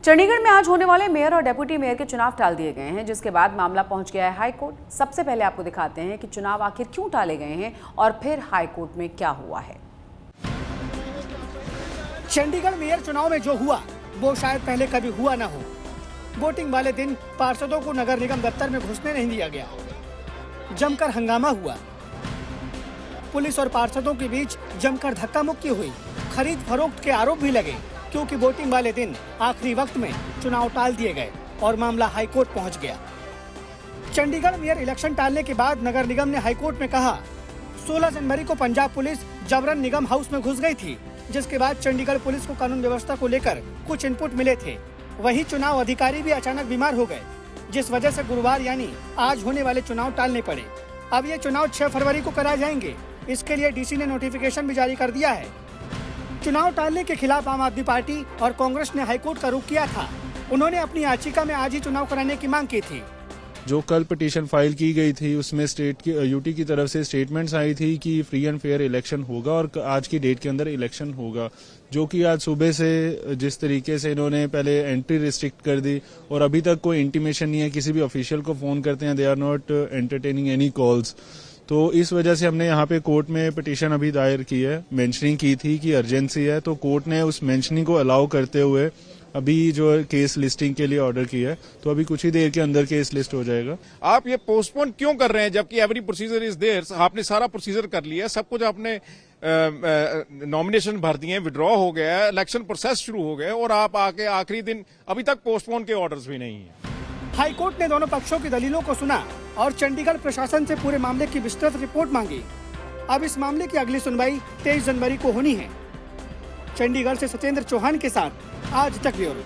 चंडीगढ़ में आज होने वाले मेयर और डेप्यूटी मेयर के चुनाव टाल दिए गए हैं, जिसके बाद मामला पहुंच गया है हाई कोर्ट। सबसे पहले आपको दिखाते हैं कि चुनाव आखिर क्यों टाले गए हैं और फिर हाई कोर्ट में क्या हुआ है। चंडीगढ़ मेयर चुनाव में जो हुआ वो शायद पहले कभी हुआ ना हो। वोटिंग वाले दिन पार्षदों को नगर निगम दफ्तर में घुसने नहीं दिया गया। जमकर हंगामा हुआ। पुलिस और पार्षदों के बीच जमकर धक्का मुक्की हुई। खरीद फरोख्त के आरोप भी लगे, क्योंकि वोटिंग वाले दिन आखिरी वक्त में चुनाव टाल दिए गए और मामला हाईकोर्ट पहुंच गया। चंडीगढ़ मेयर इलेक्शन टालने के बाद नगर निगम ने हाईकोर्ट में कहा 16 जनवरी को पंजाब पुलिस जबरन निगम हाउस में घुस गई थी, जिसके बाद चंडीगढ़ पुलिस को कानून व्यवस्था को लेकर कुछ इनपुट मिले थे। वहीं चुनाव अधिकारी भी अचानक बीमार हो गए, जिस वजह से गुरुवार यानी आज होने वाले चुनाव टालने पड़े। अब ये चुनाव 6 फरवरी को कराए जाएंगे। इसके लिए डीसी ने नोटिफिकेशन भी जारी कर दिया है। चुनाव टालने के खिलाफ आम आदमी पार्टी और कांग्रेस ने हाईकोर्ट का रुख किया था। उन्होंने अपनी याचिका में आज ही चुनाव कराने की मांग की थी। जो कल पिटीशन फाइल की गई थी उसमें स्टेट की यूटी की तरफ से स्टेटमेंट्स आई थी कि फ्री एंड फेयर इलेक्शन होगा और आज की डेट के अंदर इलेक्शन होगा, जो कि आज सुबह से जिस तरीके से इन्होंने पहले एंट्री रिस्ट्रिक्ट कर दी और अभी तक कोई इंटीमेशन नहीं है। किसी भी ऑफिशियल को फोन करते हैं, they are not entertaining any calls. तो इस वजह से हमने यहाँ पे कोर्ट में पिटीशन अभी दायर की है। मेंशनिंग की थी कि अर्जेंसी है, तो कोर्ट ने उस मेंशनिंग को अलाउ करते हुए अभी जो केस लिस्टिंग के लिए ऑर्डर किया है, तो अभी कुछ ही देर के अंदर केस लिस्ट हो जाएगा। आप ये पोस्टपोन क्यों कर रहे हैं, जबकि एवरी प्रोसीजर इज देयर? आपने सारा प्रोसीजर कर लिया है, सब कुछ आपने नॉमिनेशन भर दिए हैं, विड्रॉ हो गया है, इलेक्शन प्रोसेस शुरू हो गया और आप आके आखिरी दिन अभी तक पोस्टपोन के ऑर्डर्स भी नहीं है। हाईकोर्ट ने दोनों पक्षों की दलीलों को सुना और चंडीगढ़ प्रशासन से पूरे मामले की विस्तृत रिपोर्ट मांगी। अब इस मामले की अगली सुनवाई 23 जनवरी को होनी है। चंडीगढ़ से सत्येंद्र चौहान के साथ आज तक ब्यूरो।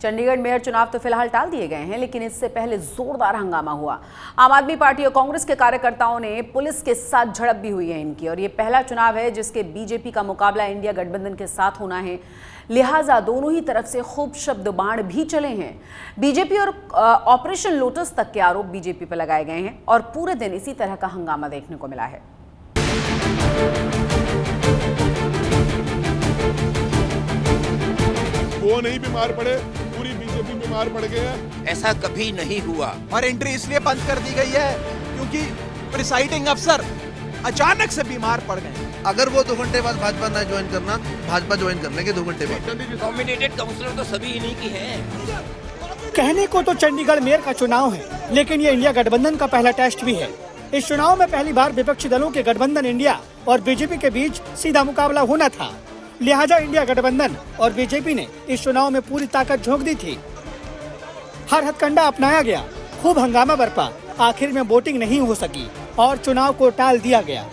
चंडीगढ़ मेयर चुनाव तो फिलहाल टाल दिए गए हैं, लेकिन इससे पहले जोरदार हंगामा हुआ। आम आदमी पार्टी और कांग्रेस के कार्यकर्ताओं ने पुलिस के साथ झड़प भी हुई है इनकी, और ये पहला चुनाव है जिसके बीजेपी का मुकाबला इंडिया गठबंधन के साथ होना है। लिहाजा दोनों ही तरफ से खूब शब्द बाण भी चले हैं। बीजेपी और ऑपरेशन लोटस तक के आरोप बीजेपी पर लगाए गए हैं और पूरे दिन इसी तरह का हंगामा देखने को मिला है। वो नहीं बीमार पड़े, पूरी बीजेपी बीमार पड़ गई है। ऐसा कभी नहीं हुआ। और एंट्री इसलिए बंद कर दी गई है क्योंकि प्रिसाइडिंग अफसर अचानक से बीमार पड़ गए। अगर वो 2 घंटे बाद भाजपा न ज्वाइन करना, भाजपा ज्वाइन कर लेंगे 2 घंटे बाद। नॉमिनेटेड काउंसलर तो सभी इन्हीं की हैं। कहने को तो चंडीगढ़ मेयर का चुनाव है, लेकिन ये इंडिया गठबंधन का पहला टेस्ट भी है। इस चुनाव में पहली बार विपक्षी दलों के गठबंधन इंडिया और बीजेपी के बीच सीधा मुकाबला होना था। लिहाजा इंडिया गठबंधन और बीजेपी ने इस चुनाव में पूरी ताकत झोंक दी थी। हर हथकंडा अपनाया गया, खूब हंगामा बरपा। आखिर में वोटिंग नहीं हो सकी और चुनाव को टाल दिया गया।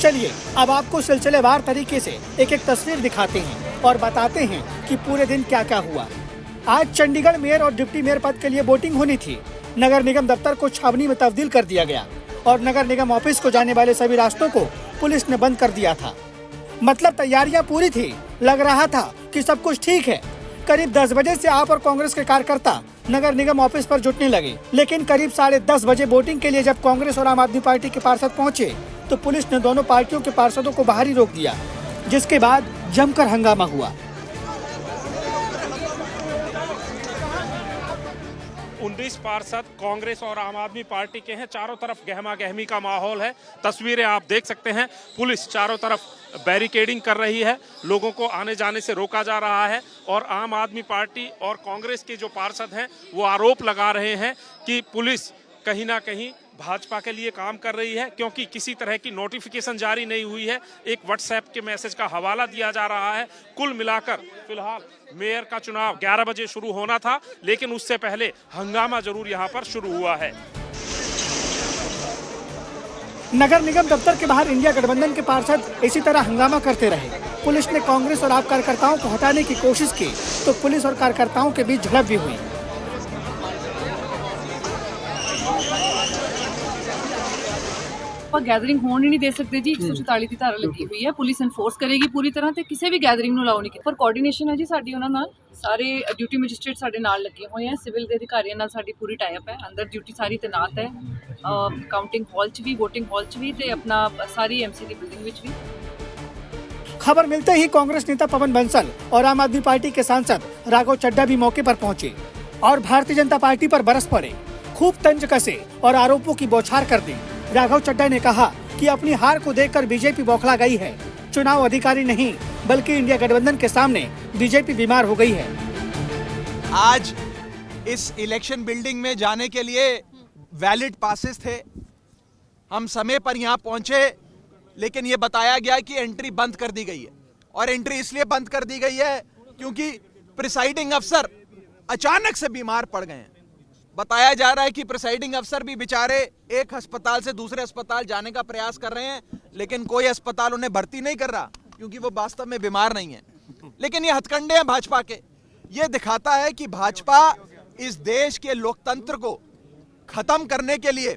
चलिए अब आपको सिलसिलेवार तरीके से एक एक तस्वीर दिखाते हैं और बताते हैं कि पूरे दिन क्या क्या हुआ। आज चंडीगढ़ मेयर और डिप्टी मेयर पद के लिए वोटिंग होनी थी। नगर निगम दफ्तर को छावनी में तब्दील कर दिया गया और नगर निगम ऑफिस को जाने वाले सभी रास्तों को पुलिस ने बंद कर दिया था। मतलब तैयारियां पूरी थी, लग रहा था कि सब कुछ ठीक है। करीब 10 बजे से आप और कांग्रेस के कार्यकर्ता नगर निगम ऑफिस पर जुटने लगे, लेकिन करीब 10:30 बजे वोटिंग के लिए जब कांग्रेस और आम आदमी पार्टी के पार्षद पहुंचे तो पुलिस ने दोनों पार्टियों के पार्षदों को बाहर ही रोक दिया, जिसके बाद जमकर हंगामा हुआ। 19 पार्षद कांग्रेस और आम आदमी पार्टी के हैं। चारों तरफ गहमा गहमी का माहौल है। तस्वीरें आप देख सकते हैं। पुलिस चारों तरफ बैरिकेडिंग कर रही है, लोगों को आने जाने से रोका जा रहा है और आम आदमी पार्टी और कांग्रेस के जो पार्षद हैं वो आरोप लगा रहे हैं कि पुलिस कहीं ना कहीं भाजपा के लिए काम कर रही है, क्योंकि किसी तरह की नोटिफिकेशन जारी नहीं हुई है। एक व्हाट्सएप के मैसेज का हवाला दिया जा रहा है। कुल मिलाकर फिलहाल मेयर का चुनाव 11 बजे शुरू होना था, लेकिन उससे पहले हंगामा जरूर यहां पर शुरू हुआ है। नगर निगम दफ्तर के बाहर इंडिया गठबंधन के पार्षद इसी तरह हंगामा करते रहे। पुलिस ने कांग्रेस और आप कार्यकर्ताओं को हटाने की कोशिश की तो पुलिस और कार्यकर्ताओं के बीच झड़प भी हुई। ਆਪਾਂ ਗੈਦਰਿੰਗ ਹੋਣ ਹੀ ਨਹੀਂ ਦੇ ਸਕਦੇ ਜੀ। 144 ਦੀ ਧਾਰਾ ਲੱਗੀ ਹੋਈ ਹੈ, ਪੁਲਿਸ ਇਨਫੋਰਸ ਕਰੇਗੀ ਪੂਰੀ ਤਰ੍ਹਾਂ ਤੇ ਕਿਸੇ ਵੀ ਗੈਦਰਿੰਗ ਨੂੰ ਅਲਾਉ ਨਹੀਂ ਕੀਤਾ। ਪਰ ਕੋਆਰਡੀਨੇਸ਼ਨ ਹੈ ਜੀ ਸਾਡੀ ਉਹਨਾਂ ਨਾਲ, ਸਾਰੇ ਡਿਊਟੀ ਮੈਜਿਸਟ੍ਰੇਟ ਸਾਡੇ ਨਾਲ ਲੱਗੇ ਹੋਏ ਆ, ਸਿਵਲ ਦੇ ਅਧਿਕਾਰੀਆਂ ਨਾਲ ਸਾਡੀ ਪੂਰੀ ਟਾਈ ਅਪ ਹੈ। ਅੰਦਰ ਡਿਊਟੀ ਸਾਰੀ ਤੈਨਾਤ ਹੈ, ਕਾਊਂਟਿੰਗ ਹਾਲ 'ਚ ਵੀ, ਵੋਟਿੰਗ ਹਾਲ 'ਚ ਵੀ ਤੇ ਆਪਣਾ ਸਾਰੀ ਐਮਸੀ ਦੀ ਬਿਲਡਿੰਗ ਵਿੱਚ ਵੀ। खबर मिलते ही कांग्रेस नेता पवन बंसल और आम आदमी पार्टी के सांसद राघव चड्ढा भी मौके पर पहुंचे और भारतीय जनता पार्टी पर बरस पड़े। खूब तंज कसे और आरोपों की बौछार कर दी। राघव चड्ढा ने कहा कि अपनी हार को देखकर बीजेपी बौखला गई है। चुनाव अधिकारी नहीं बल्कि इंडिया गठबंधन के सामने बीजेपी बीमार हो गई है। आज इस इलेक्शन बिल्डिंग में जाने के लिए वैलिड पासेस थे। हम समय पर यहां पहुंचे, लेकिन यह बताया गया कि एंट्री बंद कर दी गई है। और एंट्री इसलिए बंद कर दी गई है क्योंकि प्रिसाइडिंग अफसर अचानक से बीमार पड़ गए हैं। बताया जा रहा है कि प्रिसाइडिंग अफसर भी बेचारे एक अस्पताल से दूसरे अस्पताल जाने का प्रयास कर रहे हैं, लेकिन कोई अस्पताल उन्हें भर्ती नहीं कर रहा क्योंकि वो वास्तव में बीमार नहीं है। लेकिन ये हथकंडे हैं भाजपा के। ये दिखाता है कि भाजपा इस देश के लोकतंत्र को खत्म करने के लिए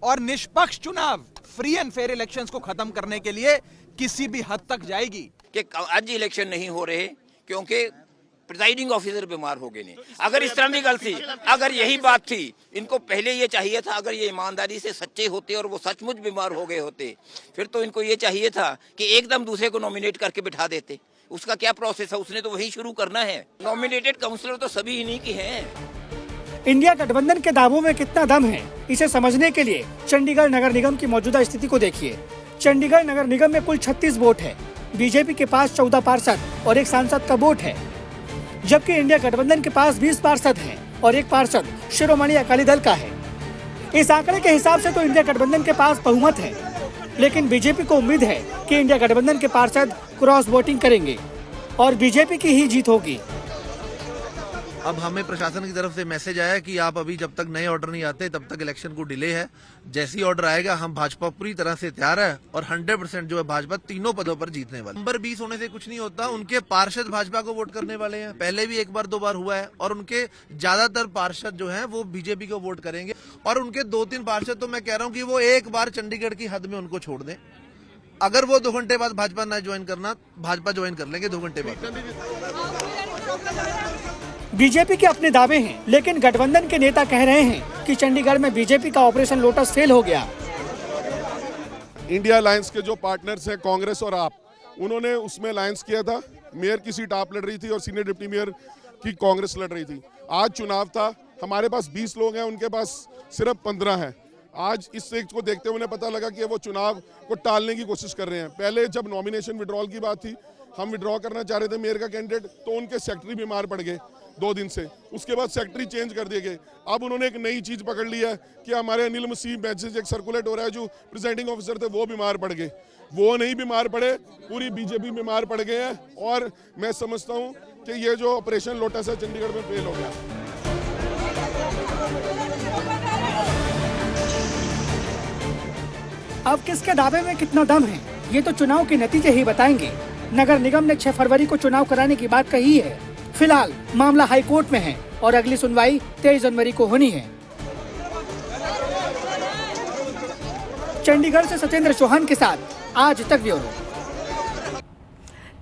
और निष्पक्ष चुनाव, फ्री एंड फेयर इलेक्शंस को खत्म करने के लिए किसी भी हद तक जाएगी। कि आज इलेक्शन नहीं हो रहे क्योंकि प्रिजाइडिंग ऑफिसर बीमार हो गए नहीं। अगर इस तरह की गल थी, अगर यही बात थी, इनको पहले ये चाहिए था, अगर ये ईमानदारी से सच्चे होते और वो सचमुच बीमार हो गए होते, फिर तो इनको ये चाहिए था कि एकदम दूसरे को नॉमिनेट करके बिठा देते। उसका क्या प्रोसेस है, उसने तो वही शुरू करना है। नॉमिनेटेड काउंसलर तो सभी इन्हीं की हैं। इंडिया गठबंधन के दावों में कितना दम है, इसे समझने के लिए चंडीगढ़ नगर निगम की मौजूदा स्थिति को देखिए। चंडीगढ़ नगर निगम में कुल 36 वोट है। बीजेपी के पास 14 पार्षद और एक सांसद का वोट है, जबकि इंडिया गठबंधन के पास 20 पार्षद हैं और एक पार्षद शिरोमणि अकाली दल का है। इस आंकड़े के हिसाब से तो इंडिया गठबंधन के पास बहुमत है, लेकिन बीजेपी को उम्मीद है कि इंडिया गठबंधन के पार्षद क्रॉस वोटिंग करेंगे और बीजेपी की ही जीत होगी। अब हमें प्रशासन की तरफ से मैसेज आया कि आप अभी जब तक नए ऑर्डर नहीं आते तब तक इलेक्शन को डिले है। जैसी ऑर्डर आएगा हम भाजपा पूरी तरह से तैयार है और 100% जो है भाजपा तीनों पदों पर जीतने वाली। नंबर 20 होने से कुछ नहीं होता, उनके पार्षद भाजपा को वोट करने वाले हैं। पहले भी एक बार 2 बार हुआ है और उनके ज्यादातर पार्षद जो हैं वो बीजेपी को वोट करेंगे और उनके 2-3 पार्षद तो मैं कह रहा हूँ कि वो एक बार चंडीगढ़ की हद में उनको छोड़ दें। अगर वो 2 घंटे बाद भाजपा ना ज्वाइन करना, भाजपा ज्वाइन कर लेंगे 2 घंटे बाद। बीजेपी के अपने दावे हैं, लेकिन गठबंधन के नेता कह रहे हैं कि चंडीगढ़ में बीजेपी का ऑपरेशन लोटस फेल हो गया। इंडिया अलायंस के जो पार्टनर्स हैं कांग्रेस और आप, उन्होंने उसमें अलायंस किया था। मेयर की सीट आप लड़ रही थी और सीनियर डिप्टी मेयर की कांग्रेस लड़ रही थी। आज चुनाव था, हमारे पास 20 लोग हैं, उनके पास सिर्फ 15 हैं। आज इस सीट को देखते हुए उन्हें पता लगा कि वो चुनाव को टालने की कोशिश कर रहे हैं। पहले जब नॉमिनेशन विड्रॉल की बात थी, हम विड्रॉ करना चाह रहे थे मेयर का कैंडिडेट, तो उनके सेक्रेटरी बीमार पड़ गए 2 दिन से। उसके बाद सेक्रेटरी चेंज कर दिए गए। अब उन्होंने एक नई चीज पकड़ ली है कि हमारे अनिल मसीह मैसेज एक सर्कुलेट हो रहा है, जो प्रिजाइडिंग ऑफिसर थे वो बीमार पड़ गए। वो नहीं बीमार पड़े, पूरी बीजेपी बीमार पड़ गए हैं और मैं समझता हूं कि ये जो ऑपरेशन लोटस है चंडीगढ़ में फेल हो गया। अब किसके दावे में कितना दम है, ये तो चुनाव के नतीजे ही बताएंगे। नगर निगम ने 6 फरवरी को चुनाव कराने की बात कही है। फिलहाल मामला हाई कोर्ट में है और अगली सुनवाई 23 जनवरी को होनी है। चंडीगढ़ से सत्येंद्र चौहान के साथ आज तक ब्यूरो।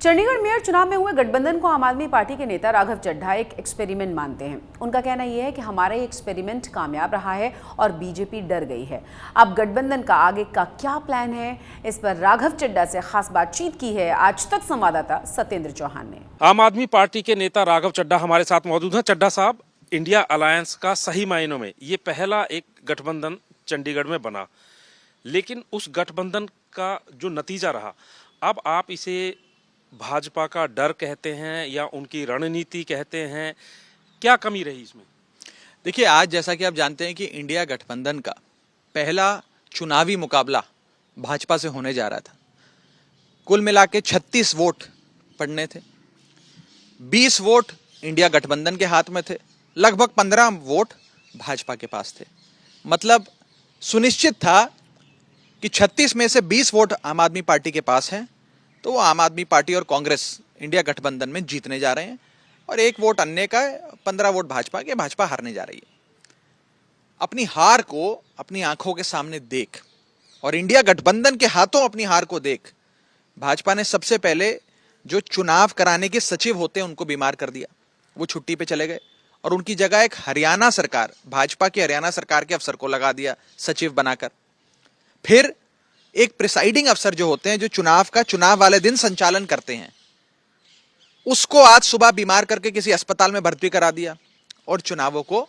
चंडीगढ़ मेयर चुनाव में हुए गठबंधन को आम आदमी पार्टी के नेता राघव चड्ढा एक एक्सपेरिमेंट मानते हैं। उनका कहना यह है कि हमारा ये एक्सपेरिमेंट कामयाब रहा है और बीजेपी डर गई है। अब गठबंधन का आगे का क्या प्लान है, इस पर राघव चड्ढा से खास बातचीत की है आज तक संवाददाता सत्येंद्र चौहान ने। आम आदमी पार्टी के नेता राघव चड्ढा हमारे साथ मौजूद हैं। चड्ढा साहब, इंडिया अलायंस का सही मायनों में ये पहला एक गठबंधन चंडीगढ़ में बना, लेकिन उस गठबंधन का जो नतीजा रहा, अब आप इसे भाजपा का डर कहते हैं या उनकी रणनीति कहते हैं, क्या कमी रही इसमें? देखिए, आज जैसा कि आप जानते हैं कि इंडिया गठबंधन का पहला चुनावी मुकाबला भाजपा से होने जा रहा था। कुल मिला के 36 वोट पड़ने थे। 20 वोट इंडिया गठबंधन के हाथ में थे, लगभग 15 वोट भाजपा के पास थे। मतलब सुनिश्चित था कि 36 में से 20 वोट आम आदमी पार्टी के पास हैं, तो वो आम आदमी पार्टी और कांग्रेस इंडिया गठबंधन में जीतने जा रहे हैं और 1 वोट अन्य का, 15 वोट भाजपा के, भाजपा हारने जा रही है। अपनी हार को अपनी आंखों के सामने देख और इंडिया गठबंधन के हाथों अपनी हार को देख, भाजपा ने सबसे पहले जो चुनाव कराने के सचिव होते हैं उनको बीमार कर दिया। वो छुट्टी पे चले गए और उनकी जगह एक हरियाणा सरकार, भाजपा की हरियाणा सरकार के अफसर को लगा दिया सचिव बनाकर। फिर एक प्रिसाइडिंग अफसर जो होते हैं, जो चुनाव का चुनाव वाले दिन संचालन करते हैं, उसको आज सुबह बीमार करके किसी अस्पताल में भर्ती करा दिया और चुनावों को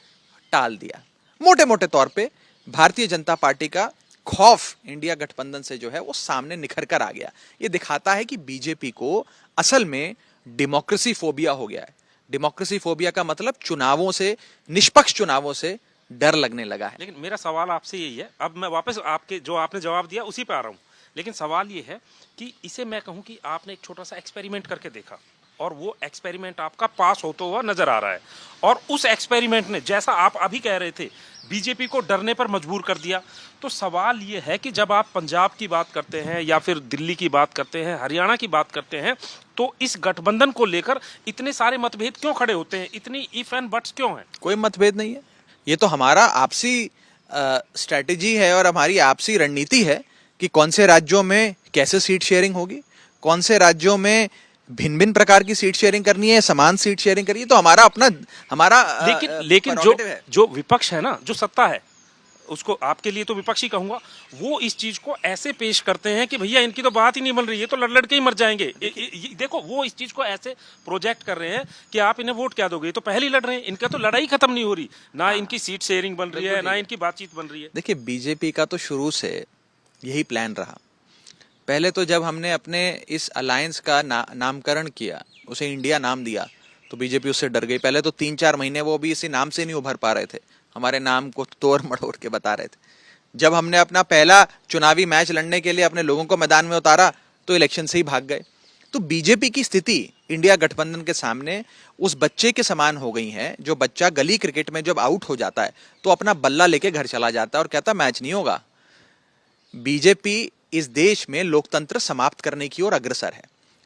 टाल दिया। मोटे मोटे तौर पे भारतीय जनता पार्टी का खौफ इंडिया गठबंधन से जो है वो सामने निखर कर आ गया। ये दिखाता है कि बीजेपी को असल में डेमोक्रेसी फोबिया हो गया है। डेमोक्रेसी फोबिया का मतलब चुनावों से, निष्पक्ष चुनावों से डर लगने लगा है। लेकिन मेरा सवाल आपसे यही है, अब मैं वापस आपके जो आपने जवाब दिया उसी पे आ रहा हूँ, लेकिन सवाल ये है कि इसे मैं कहूँ कि आपने एक छोटा सा एक्सपेरिमेंट करके देखा और वो एक्सपेरिमेंट आपका पास होता हुआ नजर आ रहा है, और उस एक्सपेरिमेंट ने, जैसा आप अभी कह रहे थे, बीजेपी को डरने पर मजबूर कर दिया। तो सवाल ये है कि जब आप पंजाब की बात करते हैं या फिर दिल्ली की बात करते हैं, हरियाणा की बात करते हैं, तो इस गठबंधन को लेकर इतने सारे मतभेद क्यों खड़े होते हैं, इतनी इफ एंड बट्स क्यों हैं? कोई मतभेद नहीं है, ये तो हमारा आपसी स्ट्रैटेजी है और हमारी आपसी रणनीति है कि कौन से राज्यों में कैसे सीट शेयरिंग होगी, कौन से राज्यों में भिन्न भिन्न प्रकार की सीट शेयरिंग करनी है, समान सीट शेयरिंग करनी है। तो हमारा लेकिन जो विपक्ष है ना, जो सत्ता है, उसको आपके लिए तो विपक्षी कहूंगा, वो इस चीज को ऐसे पेश करते हैं कि भैया इनकी तो बात ही नहीं बन रही है, तो लड़ के ही मर जाएंगे। देखो, वो इस चीज को ऐसे प्रोजेक्ट कर रहे हैं कि आप इन्हें वोट क्या दोगे, ये तो पहले ही लड़ रहे हैं, इनका तो लड़ाई खत्म नहीं हो रही, ना इनकी सीट शेयरिंग बन रही है, ना इनकी बातचीत बन रही है। देखिए, बीजेपी का तो शुरू से यही प्लान रहा। पहले तो जब हमने अपने इस अलायंस का नामकरण किया, उसे इंडिया नाम दिया, तो बीजेपी उससे डर गई। पहले तो 3-4 महीने वो भी इसी नाम से नहीं उभर पा रहे थे, हमारे नाम को तोड़ मड़ोड़ के बता रहे थे। जब हमने अपना पहला चुनावी मैच लड़ने के लिए अपने लोगों को मैदान में उतारा तो इलेक्शन से ही भाग गए। तो बीजेपी की स्थिति इंडिया गठबंधन के सामने उस बच्चे के समान हो गई है, जो बच्चा गली क्रिकेट में जब आउट हो जाता है तो अपना बल्ला लेके घर चला जाता है और कहता मैच नहीं होगा। बीजेपी इस देश में लोकतंत्र समाप्त करने की ओर अग्रसर है।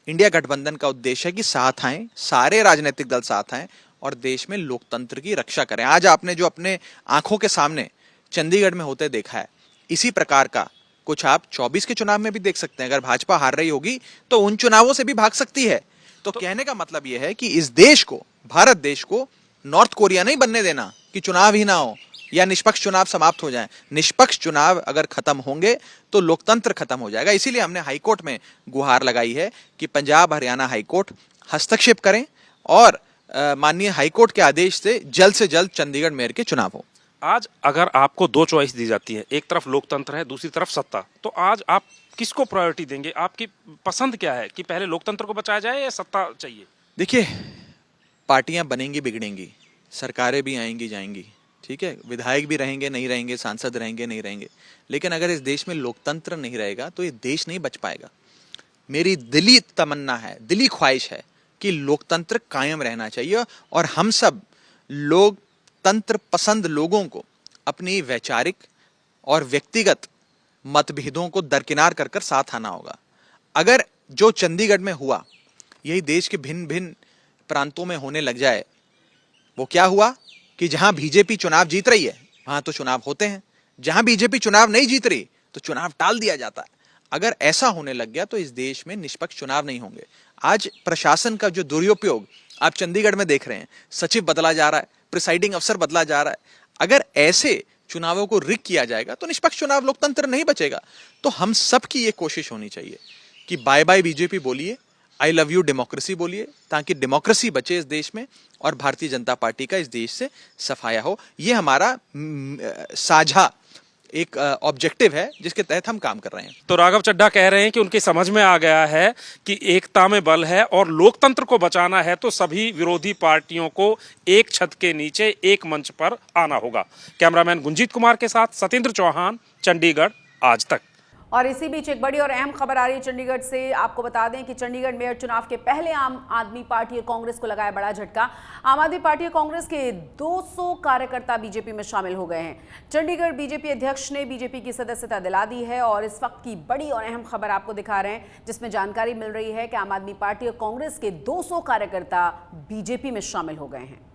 इंडिया गठबंधन का उद्देश्य है कि साथ आएं, सारे राजनीतिक दल साथ आएं और देश में लोकतंत्र की रक्षा करें। आज आपने जो अपने आंखों के सामने चंडीगढ़ में होते देखा है, इसी प्रकार का कुछ आप 24 के चुनाव में भी देख सकते हैं। अगर भाजपा हार रही होगी तो उन चुनावों से भी भाग सकती है। तो कहने का मतलब यह है कि इस देश को, भारत देश को नॉर्थ कोरिया नहीं बनने देना कि चुनाव ही ना हो या निष्पक्ष चुनाव समाप्त हो जाएं। निष्पक्ष चुनाव अगर खत्म होंगे तो लोकतंत्र खत्म हो जाएगा। इसीलिए हमने हाईकोर्ट में गुहार लगाई है कि पंजाब हरियाणा हाईकोर्ट हस्तक्षेप करें और माननीय हाईकोर्ट के आदेश से जल्द चंडीगढ़ मेयर के चुनाव हो। आज अगर आपको 2 चॉइस दी जाती है, एक तरफ लोकतंत्र है, दूसरी तरफ सत्ता, तो आज आप किसको प्रायोरिटी देंगे? आपकी पसंद क्या है कि पहले लोकतंत्र को बचाया जाए या सत्ता चाहिए? देखिए, पार्टियां बनेंगी बिगड़ेंगी, सरकारें भी आएंगी जाएंगी, ठीक है, विधायक भी रहेंगे नहीं रहेंगे, सांसद रहेंगे नहीं रहेंगे, लेकिन अगर इस देश में लोकतंत्र नहीं रहेगा तो ये देश नहीं बच पाएगा। मेरी दिली तमन्ना है, दिली ख्वाहिश है कि लोकतंत्र कायम रहना चाहिए और हम सब लोकतंत्र पसंद लोगों को अपनी वैचारिक और व्यक्तिगत मतभेदों को दरकिनार कर कर साथ आना होगा। अगर जो चंडीगढ़ में हुआ यही देश के भिन्न भिन्न प्रांतों में होने लग जाए, वो क्या हुआ कि जहां बीजेपी चुनाव जीत रही है वहां तो चुनाव होते हैं, जहां बीजेपी चुनाव नहीं जीत रही तो चुनाव टाल दिया जाता है। अगर ऐसा होने लग गया तो इस देश में निष्पक्ष चुनाव नहीं होंगे। आज प्रशासन का जो दुरुपयोग आप चंडीगढ़ में देख रहे हैं, सचिव बदला जा रहा है, प्रिसाइडिंग अफसर बदला जा रहा है, अगर ऐसे चुनावों को रिग किया जाएगा तो निष्पक्ष चुनाव, लोकतंत्र नहीं बचेगा। तो हम सब की ये कोशिश होनी चाहिए कि बाय बाय बीजेपी बोलिए, आई लव यू डेमोक्रेसी बोलिए, ताकि डेमोक्रेसी बचे इस देश में और भारतीय जनता पार्टी का इस देश से सफाया हो। ये हमारा साझा एक ऑब्जेक्टिव है जिसके तहत हम काम कर रहे हैं। तो राघव चड्ढा कह रहे हैं कि उनकी समझ में आ गया है कि एकता में बल है और लोकतंत्र को बचाना है तो सभी विरोधी पार्टियों को एक छत के नीचे, एक मंच पर आना होगा। कैमरामैन गुंजीत कुमार के साथ सत्येंद्र चौहान, चंडीगढ़ आज तक। और इसी बीच एक बड़ी और अहम खबर आ रही है चंडीगढ़ से। आपको बता दें कि चंडीगढ़ मेयर चुनाव के पहले आम आदमी पार्टी और कांग्रेस को लगाया बड़ा झटका। आम आदमी पार्टी और कांग्रेस के 200 कार्यकर्ता बीजेपी में शामिल हो गए हैं। चंडीगढ़ बीजेपी अध्यक्ष ने बीजेपी की सदस्यता दिला दी है और इस वक्त की बड़ी और अहम खबर आपको दिखा रहे हैं, जिसमें जानकारी मिल रही है कि आम आदमी पार्टी और कांग्रेस के 200 कार्यकर्ता बीजेपी में शामिल हो गए हैं।